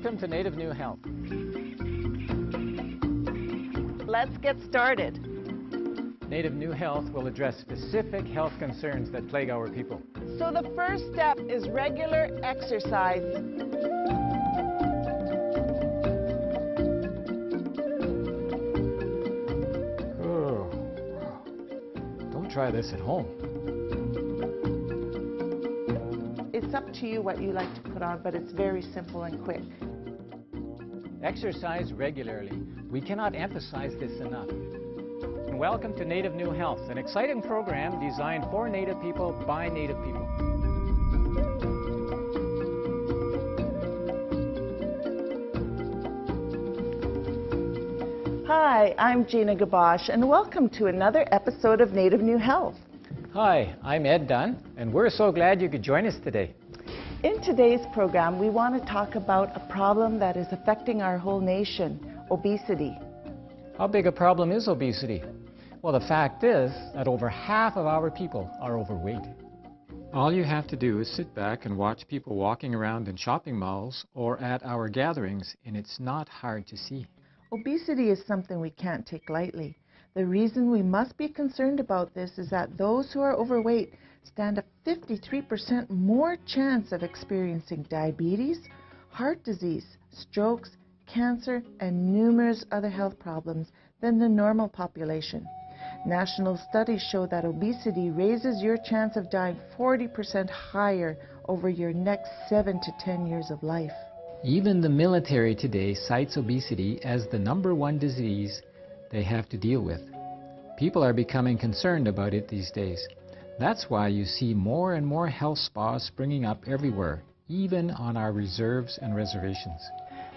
Welcome to Native New Health. Let's get started. Native New Health will address specific health concerns that plague our people. So the first step is regular exercise. Oh, don't try this at home. It's up to you what you like to put on, but it's very simple and quick. Exercise regularly. We cannot emphasize this enough. And welcome to Native New Health, an exciting program designed for Native people by Native people. Hi, I'm Gina Gabosh, and welcome to another episode of Native New Health. Hi, I'm Ed Dunn, and we're so glad you could join us today. In today's program, we want to talk about a problem that is affecting our whole nation, obesity. How big a problem is obesity? Well, the fact is that over half of our people are overweight. All you have to do is sit back and watch people walking around in shopping malls or at our gatherings, and it's not hard to see. Obesity is something we can't take lightly. The reason we must be concerned about this is that those who are overweight stand a 53% more chance of experiencing diabetes, heart disease, strokes, cancer, and numerous other health problems than the normal population. National studies show that obesity raises your chance of dying 40% higher over your next 7 to 10 years of life. Even the military today cites obesity as the #1 disease they have to deal with. People are becoming concerned about it these days. That's why you see more and more health spas springing up everywhere, even on our reserves and reservations.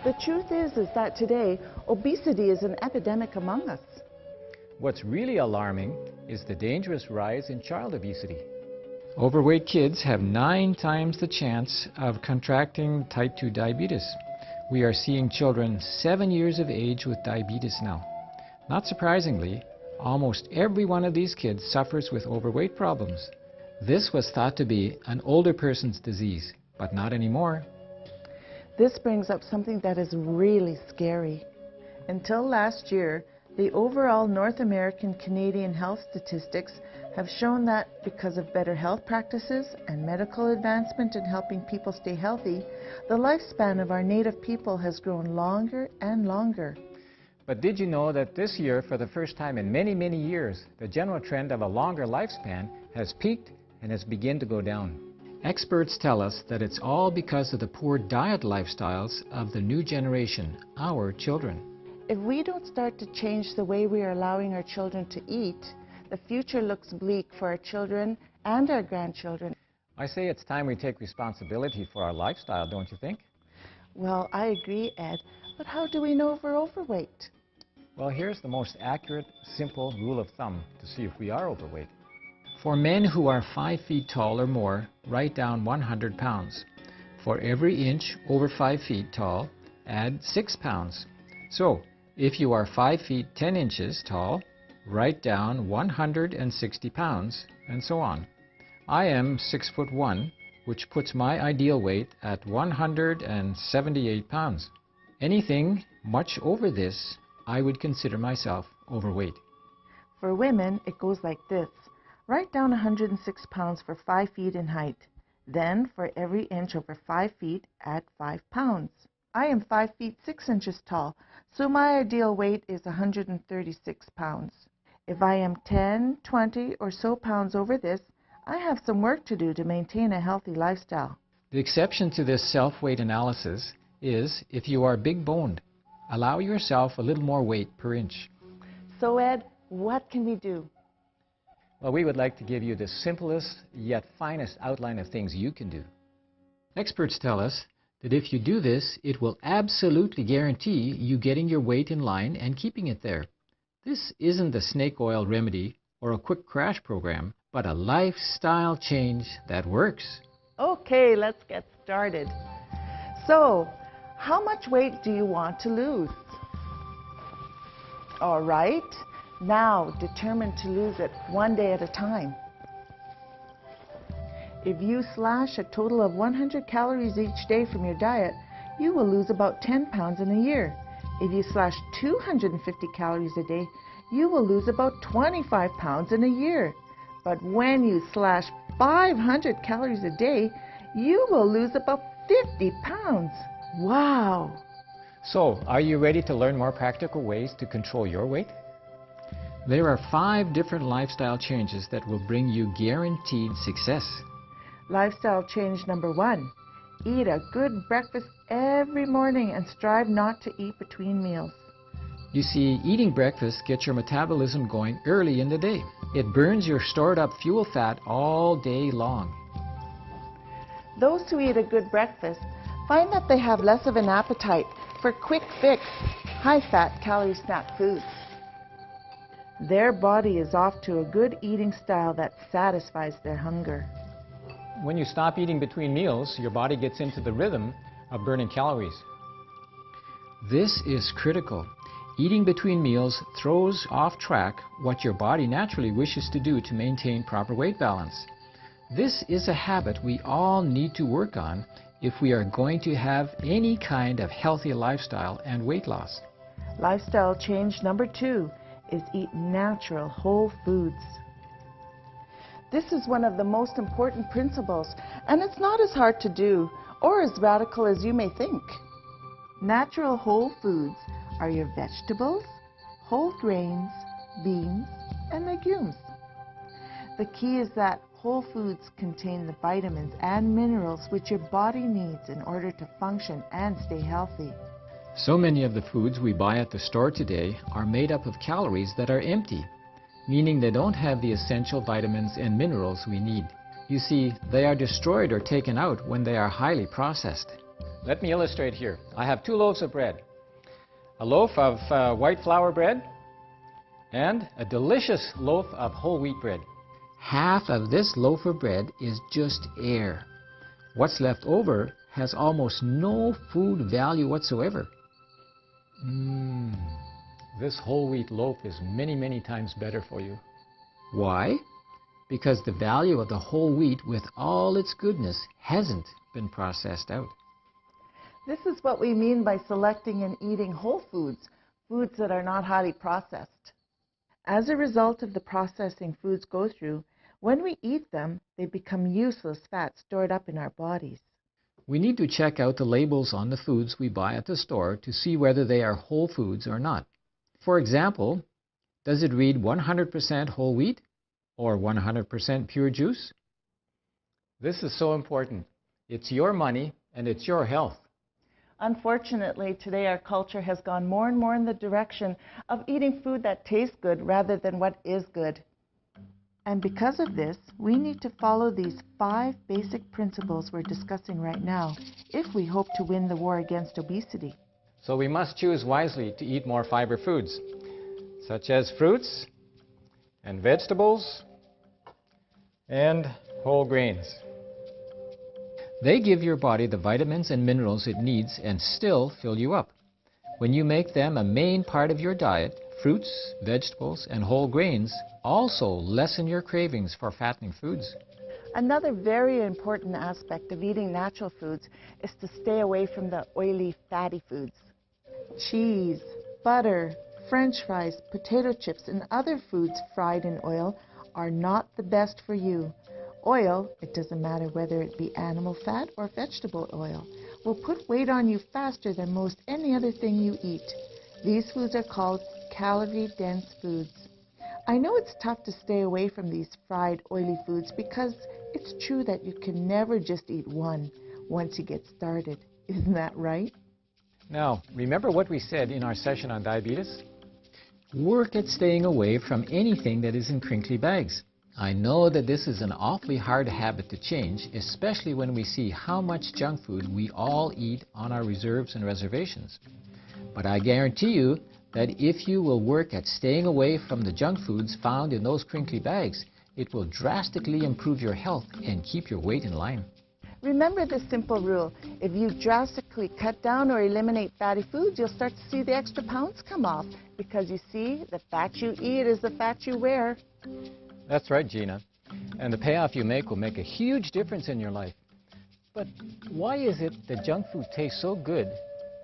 The truth is that today, obesity is an epidemic among us. What's really alarming is the dangerous rise in child obesity. Overweight kids have 9 times the chance of contracting type 2 diabetes. We are seeing children 7 years of age with diabetes now. Not surprisingly, almost every one of these kids suffers with overweight problems. This was thought to be an older person's disease, but not anymore. This brings up something that is really scary. Until last year, the overall North American Canadian health statistics have shown that because of better health practices and medical advancement in helping people stay healthy, the lifespan of our Native people has grown longer and longer. But did you know that this year, for the first time in many, many years, the general trend of a longer lifespan has peaked and has begun to go down? Experts tell us that it's all because of the poor diet lifestyles of the new generation, our children. If we don't start to change the way we are allowing our children to eat, the future looks bleak for our children and our grandchildren. I say it's time we take responsibility for our lifestyle, don't you think? Well, I agree, Ed, but how do we know if we're overweight? Well, here's the most accurate, simple rule of thumb to see if we are overweight. For men who are 5 feet tall or more, write down 100 pounds. For every inch over 5 feet tall, add 6 pounds. So, if you are 5 feet 10 inches tall, write down 160 pounds, and so on. I am 6'1", which puts my ideal weight at 178 pounds. Anything much over this, I would consider myself overweight. For women, it goes like this. Write down 106 pounds for 5 feet in height. Then, for every inch over 5 feet, add 5 pounds. I am 5 feet 6 inches tall, so my ideal weight is 136 pounds. If I am 10, 20 or so pounds over this, I have some work to do to maintain a healthy lifestyle. The exception to this self-weight analysis is if you are big-boned. Allow yourself a little more weight per inch. So Ed, what can we do? Well, we would like to give you the simplest yet finest outline of things you can do. Experts tell us that if you do this, it will absolutely guarantee you getting your weight in line and keeping it there. This isn't a snake oil remedy or a quick crash program, but a lifestyle change that works. Okay, let's get started. So, how much weight do you want to lose? All right, now determine to lose it one day at a time. If you slash a total of 100 calories each day from your diet, you will lose about 10 pounds in a year. If you slash 250 calories a day, you will lose about 25 pounds in a year. But when you slash 500 calories a day, you will lose about 50 pounds. Wow! So, are you ready to learn more practical ways to control your weight? There are 5 different lifestyle changes that will bring you guaranteed success. Lifestyle change number 1. Eat a good breakfast every morning and strive not to eat between meals. You see, eating breakfast gets your metabolism going early in the day. It burns your stored up fuel fat all day long. Those who eat a good breakfast find that they have less of an appetite for quick fix, high-fat, calorie-snack foods. Their body is off to a good eating style that satisfies their hunger. When you stop eating between meals, your body gets into the rhythm of burning calories. This is critical. Eating between meals throws off track what your body naturally wishes to do to maintain proper weight balance. This is a habit we all need to work on if we are going to have any kind of healthy lifestyle and weight loss. Lifestyle change number 2 is eat natural whole foods. This is one of the most important principles, and it's not as hard to do or as radical as you may think. Natural whole foods are your vegetables, whole grains, beans, and legumes. The key is that whole foods contain the vitamins and minerals which your body needs in order to function and stay healthy. So many of the foods we buy at the store today are made up of calories that are empty, meaning they don't have the essential vitamins and minerals we need. You see, they are destroyed or taken out when they are highly processed. Let me illustrate here. I have 2 loaves of bread. A loaf of white flour bread and a delicious loaf of whole wheat bread. Half of this loaf of bread is just air. What's left over has almost no food value whatsoever. This whole wheat loaf is many, many times better for you. Why? Because the value of the whole wheat with all its goodness hasn't been processed out. This is what we mean by selecting and eating whole foods, foods that are not highly processed. As a result of the processing foods go through, when we eat them, they become useless fat stored up in our bodies. We need to check out the labels on the foods we buy at the store to see whether they are whole foods or not. For example, does it read 100% whole wheat or 100% pure juice? This is so important. It's your money and it's your health. Unfortunately, today our culture has gone more and more in the direction of eating food that tastes good rather than what is good. And because of this, we need to follow these 5 basic principles we're discussing right now if we hope to win the war against obesity. So we must choose wisely to eat more fiber foods, such as fruits and vegetables and whole grains. They give your body the vitamins and minerals it needs and still fill you up. When you make them a main part of your diet, fruits, vegetables, and whole grains also lessen your cravings for fattening foods. Another very important aspect of eating natural foods is to stay away from the oily, fatty foods. Cheese, butter, French fries, potato chips, and other foods fried in oil are not the best for you. Oil, it doesn't matter whether it be animal fat or vegetable oil, will put weight on you faster than most any other thing you eat. These foods are called calorie-dense foods. I know it's tough to stay away from these fried, oily foods because it's true that you can never just eat one once you get started. Isn't that right? Now, remember what we said in our session on diabetes? Work at staying away from anything that is in crinkly bags. I know that this is an awfully hard habit to change, especially when we see how much junk food we all eat on our reserves and reservations. But I guarantee you that if you will work at staying away from the junk foods found in those crinkly bags, it will drastically improve your health and keep your weight in line. Remember this simple rule. If you drastically cut down or eliminate fatty foods, you'll start to see the extra pounds come off. Because you see, the fat you eat is the fat you wear. That's right, Gina. And the payoff you make will make a huge difference in your life. But why is it that junk food tastes so good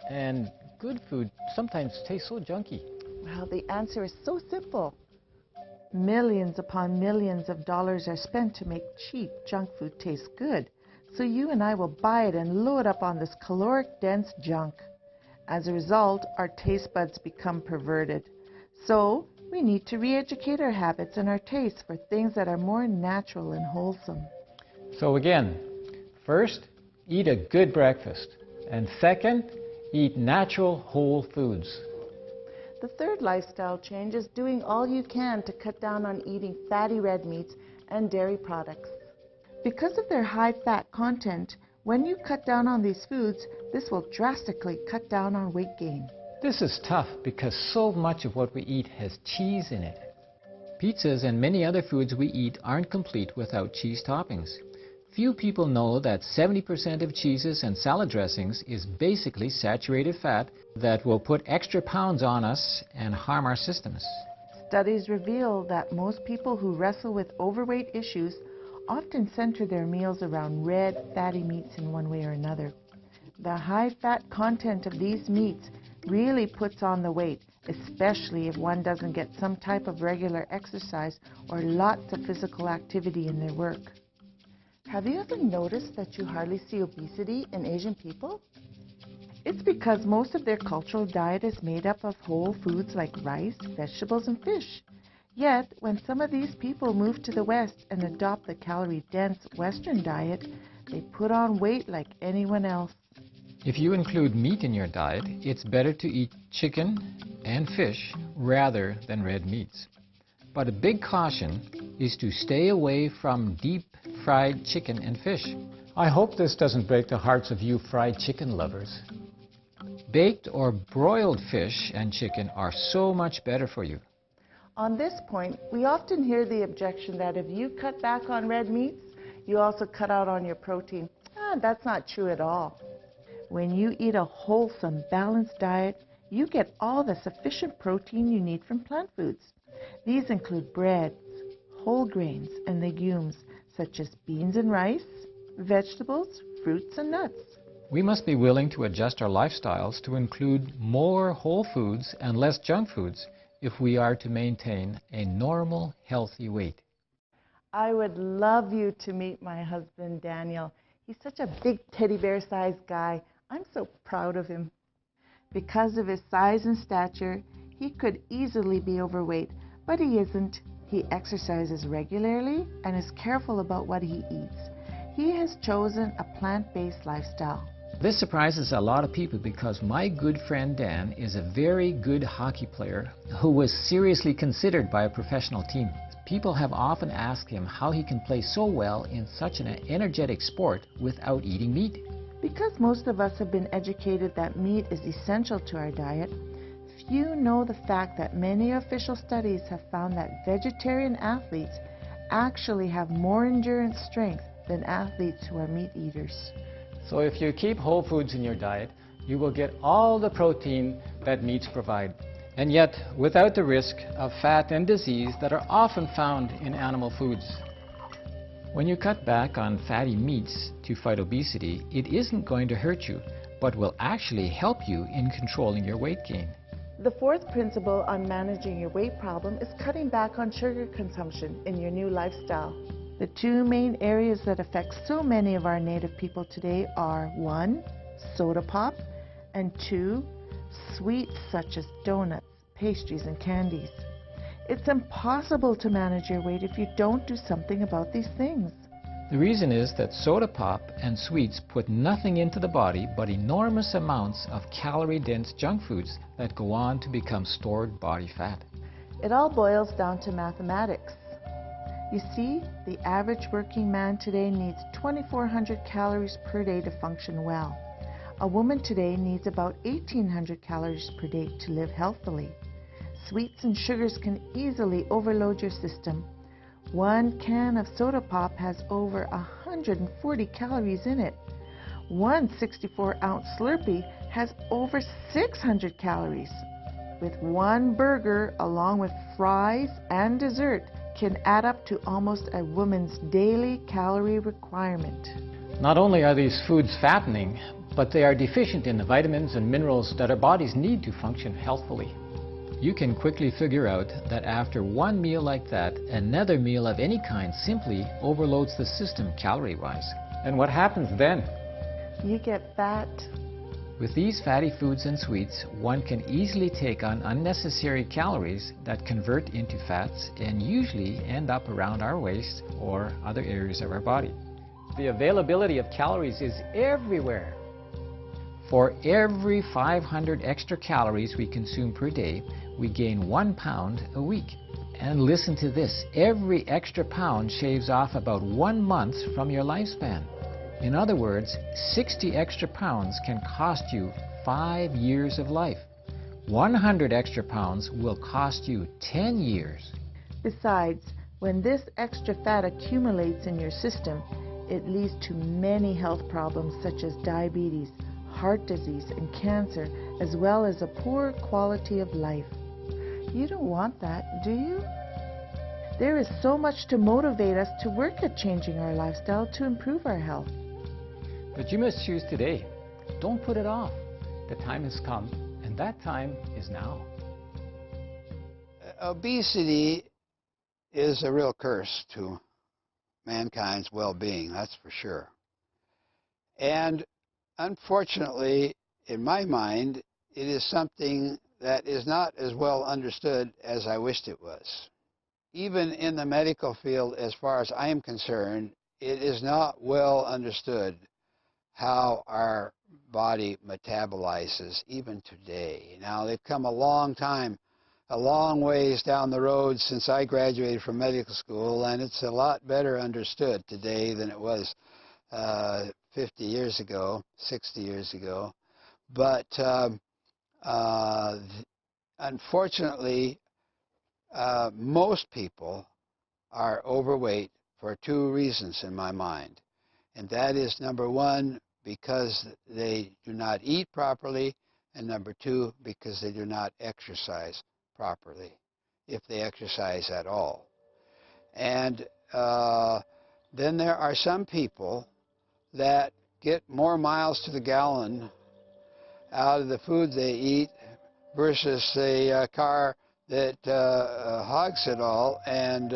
and good food sometimes tastes so junky? Well, the answer is so simple. Millions upon millions of dollars are spent to make cheap junk food taste good. So you and I will buy it and load up on this caloric-dense junk. As a result, our taste buds become perverted. So we need to re-educate our habits and our tastes for things that are more natural and wholesome. So again, first, eat a good breakfast. And second, eat natural whole foods. The third lifestyle change is doing all you can to cut down on eating fatty red meats and dairy products. Because of their high fat content, when you cut down on these foods, this will drastically cut down on weight gain. This is tough because so much of what we eat has cheese in it. Pizzas and many other foods we eat aren't complete without cheese toppings. Few people know that 70% of cheeses and salad dressings is basically saturated fat that will put extra pounds on us and harm our systems. Studies reveal that most people who wrestle with overweight issues often center their meals around red, fatty meats in one way or another. The high fat content of these meats really puts on the weight, especially if one doesn't get some type of regular exercise or lots of physical activity in their work. Have you ever noticed that you hardly see obesity in Asian people? It's because most of their cultural diet is made up of whole foods like rice, vegetables, and fish. Yet, when some of these people move to the West and adopt the calorie-dense Western diet, they put on weight like anyone else. If you include meat in your diet, it's better to eat chicken and fish rather than red meats. But a big caution is to stay away from deep-fried chicken and fish. I hope this doesn't break the hearts of you fried chicken lovers. Baked or broiled fish and chicken are so much better for you. On this point, we often hear the objection that if you cut back on red meats, you also cut out on your protein. That's not true at all. When you eat a wholesome, balanced diet, you get all the sufficient protein you need from plant foods. These include breads, whole grains, and legumes, such as beans and rice, vegetables, fruits, and nuts. We must be willing to adjust our lifestyles to include more whole foods and less junk foods if we are to maintain a normal, healthy weight. I would love you to meet my husband, Daniel. He's such a big teddy bear-sized guy. I'm so proud of him. Because of his size and stature, he could easily be overweight, but he isn't. He exercises regularly and is careful about what he eats. He has chosen a plant-based lifestyle. This surprises a lot of people because my good friend Dan is a very good hockey player who was seriously considered by a professional team. People have often asked him how he can play so well in such an energetic sport without eating meat. Because most of us have been educated that meat is essential to our diet, few know the fact that many official studies have found that vegetarian athletes actually have more endurance strength than athletes who are meat eaters. So if you keep whole foods in your diet, you will get all the protein that meats provide, and yet without the risk of fat and disease that are often found in animal foods. When you cut back on fatty meats to fight obesity, it isn't going to hurt you, but will actually help you in controlling your weight gain. The fourth principle on managing your weight problem is cutting back on sugar consumption in your new lifestyle. The two main areas that affect so many of our native people today are 1. Soda pop, and 2. Sweets such as donuts, pastries, and candies. It's impossible to manage your weight if you don't do something about these things. The reason is that soda pop and sweets put nothing into the body but enormous amounts of calorie-dense junk foods that go on to become stored body fat. It all boils down to mathematics. You see, the average working man today needs 2,400 calories per day to function well. A woman today needs about 1,800 calories per day to live healthily. Sweets and sugars can easily overload your system. 1 can of soda pop has over 140 calories in it. One 64-ounce Slurpee has over 600 calories. With one burger, along with fries and dessert, can add up to almost a woman's daily calorie requirement. Not only are these foods fattening, but they are deficient in the vitamins and minerals that our bodies need to function healthfully. You can quickly figure out that after one meal like that, another meal of any kind simply overloads the system calorie-wise. And what happens then? You get fat. With these fatty foods and sweets, one can easily take on unnecessary calories that convert into fats and usually end up around our waist or other areas of our body. The availability of calories is everywhere. For every 500 extra calories we consume per day, we gain 1 pound a week. And listen to this, every extra pound shaves off about 1 month from your lifespan. In other words, 60 extra pounds can cost you 5 years of life. 100 extra pounds will cost you 10 years. Besides, when this extra fat accumulates in your system, it leads to many health problems such as diabetes, heart disease, and cancer, as well as a poor quality of life. You don't want that, do you? There is so much to motivate us to work at changing our lifestyle to improve our health. But you must choose today. Don't put it off. The time has come, and that time is now. Obesity is a real curse to mankind's well-being, that's for sure. And unfortunately, in my mind, it is something that is not as well understood as I wished it was. Even in the medical field, as far as I am concerned, it is not well understood how our body metabolizes even today. Now, they've come a long time, a long ways down the road since I graduated from medical school, and it's a lot better understood today than it was 50 years ago, 60 years ago. But unfortunately, most people are overweight for 2 reasons in my mind. And that is, number 1, because they do not eat properly, and number 2, because they do not exercise properly, if they exercise at all. And then there are some people that get more miles to the gallon out of the food they eat versus a car that hogs it all and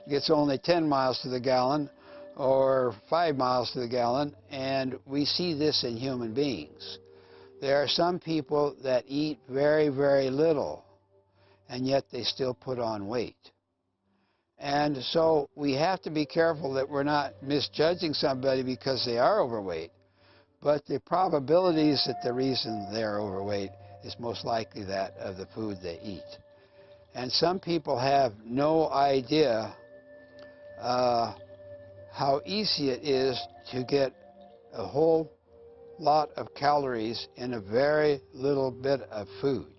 gets only 10 miles to the gallon or 5 miles to the gallon, and we see this in human beings. There are some people that eat very, very little, and yet they still put on weight. And so we have to be careful that we're not misjudging somebody because they are overweight, but the probabilities that the reason they're overweight is most likely that of the food they eat. And some people have no idea how easy it is to get a whole lot of calories in a very little bit of food.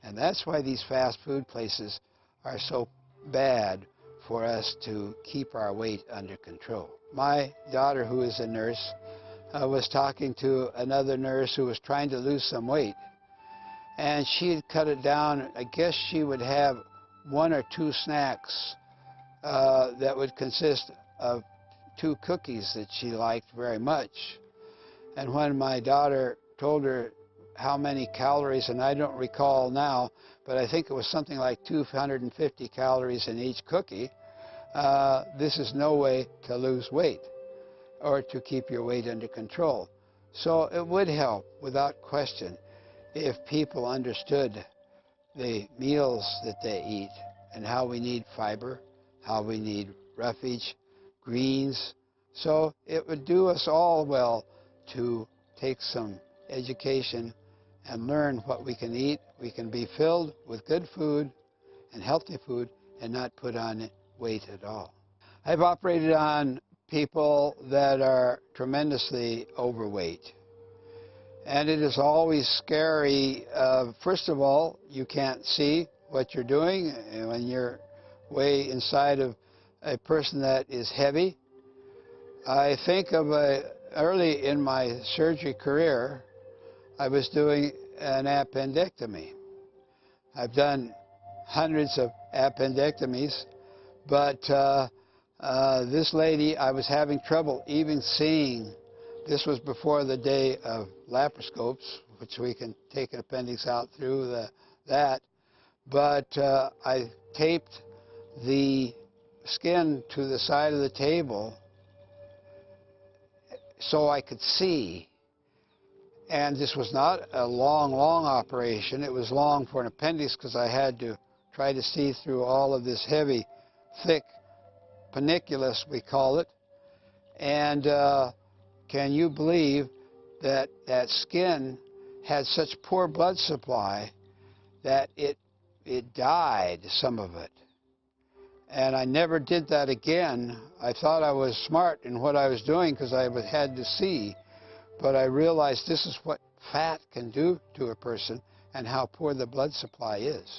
And that's why these fast food places are so bad for us to keep our weight under control. My daughter, who is a nurse, was talking to another nurse who was trying to lose some weight. And she had cut it down. I guess she would have 1 or 2 snacks that would consist of 2 cookies that she liked very much. And when my daughter told her how many calories, and I don't recall now, but I think it was something like 250 calories in each cookie, this is no way to lose weight or to keep your weight under control. So it would help, without question, if people understood the meals that they eat and how we need fiber, how we need roughage, greens. So it would do us all well to take some education and learn what we can eat. We can be filled with good food and healthy food and not put on weight at all. I've operated on people that are tremendously overweight. And it is always scary. First of all, you can't see what you're doing when you're way inside of a person that is heavy. I think of early in my surgery career, I was doing an appendectomy. I've done hundreds of appendectomies, but This lady, I was having trouble even seeing. This was before the day of laparoscopes, which we can take an appendix out through that. But I taped the skin to the side of the table so I could see. And this was not a long operation. It was long for an appendix because I had to try to see through all of this heavy, thick panniculus, we call it. And can you believe that that skin had such poor blood supply that it died, some of it. And I never did that again. I thought I was smart in what I was doing because I had to see. But I realized this is what fat can do to a person and how poor the blood supply is.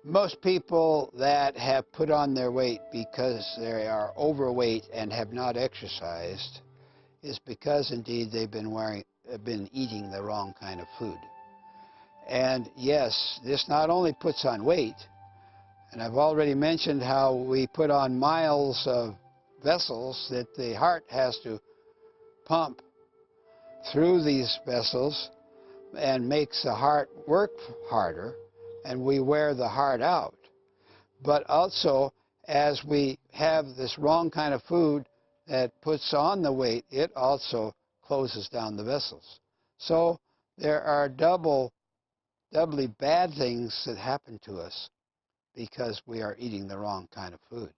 Most people that have put on their weight because they are overweight and have not exercised is because indeed they've been eating the wrong kind of food. And yes, this not only puts on weight, and I've already mentioned how we put on miles of vessels that the heart has to pump through these vessels and makes the heart work harder, and we wear the heart out. But also, as we have this wrong kind of food that puts on the weight, it also closes down the vessels. So there are doubly bad things that happen to us because we are eating the wrong kind of food.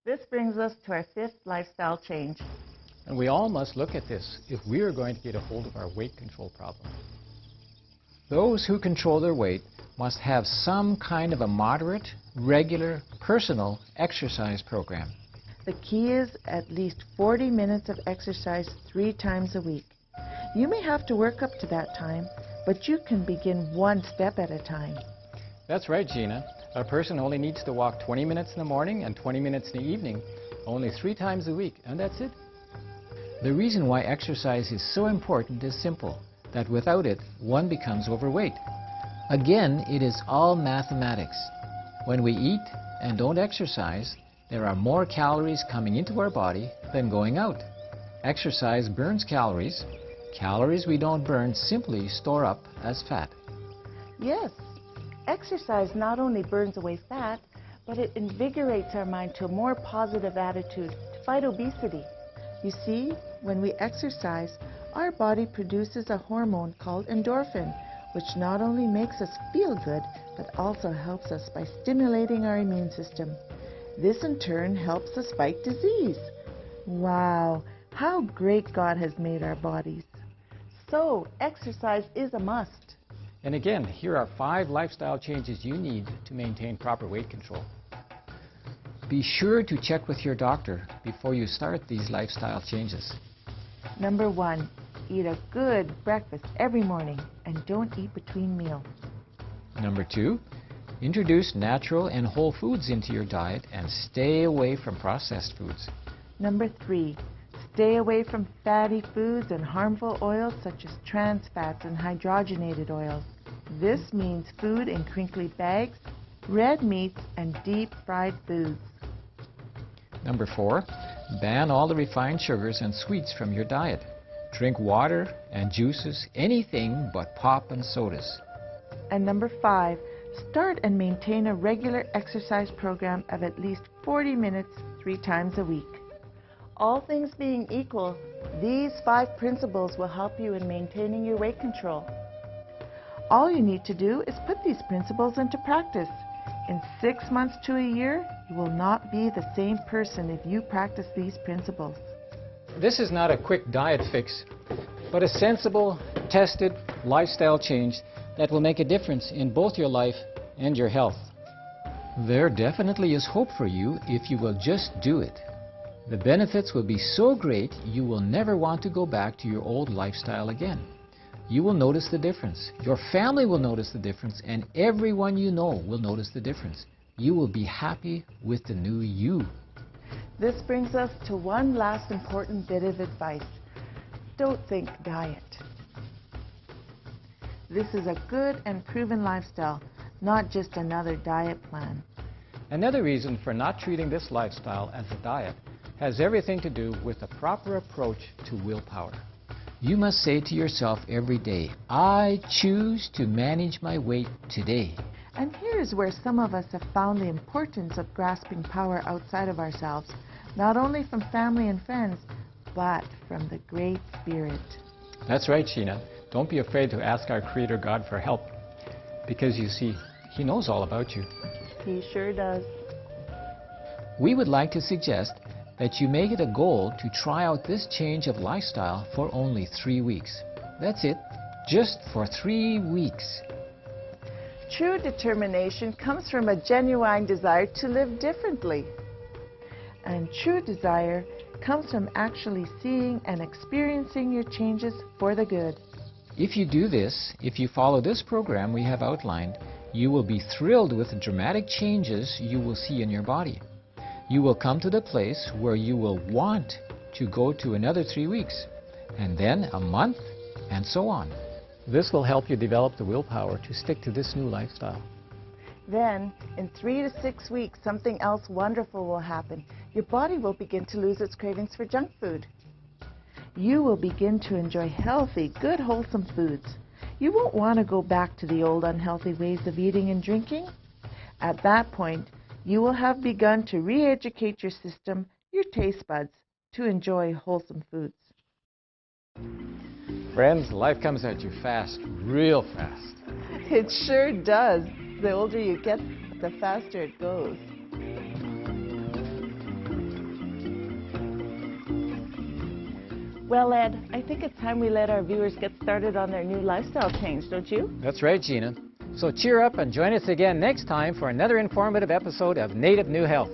This brings us to our fifth lifestyle change. And we all must look at this if we are going to get a hold of our weight control problem. Those who control their weight must have some kind of a moderate, regular, personal exercise program. The key is at least 40 minutes of exercise 3 times a week. You may have to work up to that time, but you can begin one step at a time. That's right, Gina. A person only needs to walk 20 minutes in the morning and 20 minutes in the evening, only 3 times a week, and that's it. The reason why exercise is so important is simple, that without it, one becomes overweight. Again, it is all mathematics. When we eat and don't exercise, there are more calories coming into our body than going out. Exercise burns calories. Calories we don't burn simply store up as fat. Yes, exercise not only burns away fat, but it invigorates our mind to a more positive attitude to fight obesity. You see, when we exercise, our body produces a hormone called endorphin, which not only makes us feel good, but also helps us by stimulating our immune system. This in turn helps us fight disease. Wow, how great God has made our bodies. So, exercise is a must. And again, here are 5 lifestyle changes you need to maintain proper weight control. Be sure to check with your doctor before you start these lifestyle changes. Number 1, eat a good breakfast every morning and don't eat between meals. Number 2, introduce natural and whole foods into your diet and stay away from processed foods. Number 3, stay away from fatty foods and harmful oils such as trans fats and hydrogenated oils. This means food in crinkly bags, red meats, and deep fried foods. Number 4, ban all the refined sugars and sweets from your diet. Drink water and juices, anything but pop and sodas. And number 5, start and maintain a regular exercise program of at least 40 minutes 3 times a week. All things being equal, these 5 principles will help you in maintaining your weight control. All you need to do is put these principles into practice. In 6 months to a year, you will not be the same person if you practice these principles. This is not a quick diet fix, but a sensible, tested lifestyle change that will make a difference in both your life and your health. There definitely is hope for you if you will just do it. The benefits will be so great you will never want to go back to your old lifestyle again. You will notice the difference. Your family will notice the difference, and everyone you know will notice the difference. You will be happy with the new you. This brings us to one last important bit of advice. Don't think diet. This is a good and proven lifestyle, not just another diet plan. Another reason for not treating this lifestyle as a diet has everything to do with a proper approach to willpower. You must say to yourself every day, I choose to manage my weight today. And here's where some of us have found the importance of grasping power outside of ourselves, not only from family and friends, but from the Great Spirit. That's right, Sheena. Don't be afraid to ask our Creator God for help, because you see, He knows all about you. He sure does. We would like to suggest that you make it a goal to try out this change of lifestyle for only 3 weeks. That's it, just for 3 weeks. True determination comes from a genuine desire to live differently. And true desire comes from actually seeing and experiencing your changes for the good. If you do this, if you follow this program we have outlined, you will be thrilled with the dramatic changes you will see in your body. You will come to the place where you will want to go to another 3 weeks, and then a month, and so on. This will help you develop the willpower to stick to this new lifestyle. Then, in 3 to 6 weeks, something else wonderful will happen. Your body will begin to lose its cravings for junk food. You will begin to enjoy healthy, good, wholesome foods. You won't want to go back to the old unhealthy ways of eating and drinking. At that point, you will have begun to re-educate your system, your taste buds, to enjoy wholesome foods. Friends, life comes at you fast, real fast. It sure does. The older you get, the faster it goes. Well, Ed, I think it's time we let our viewers get started on their new lifestyle change, don't you? That's right, Gina. So cheer up and join us again next time for another informative episode of Native New Health.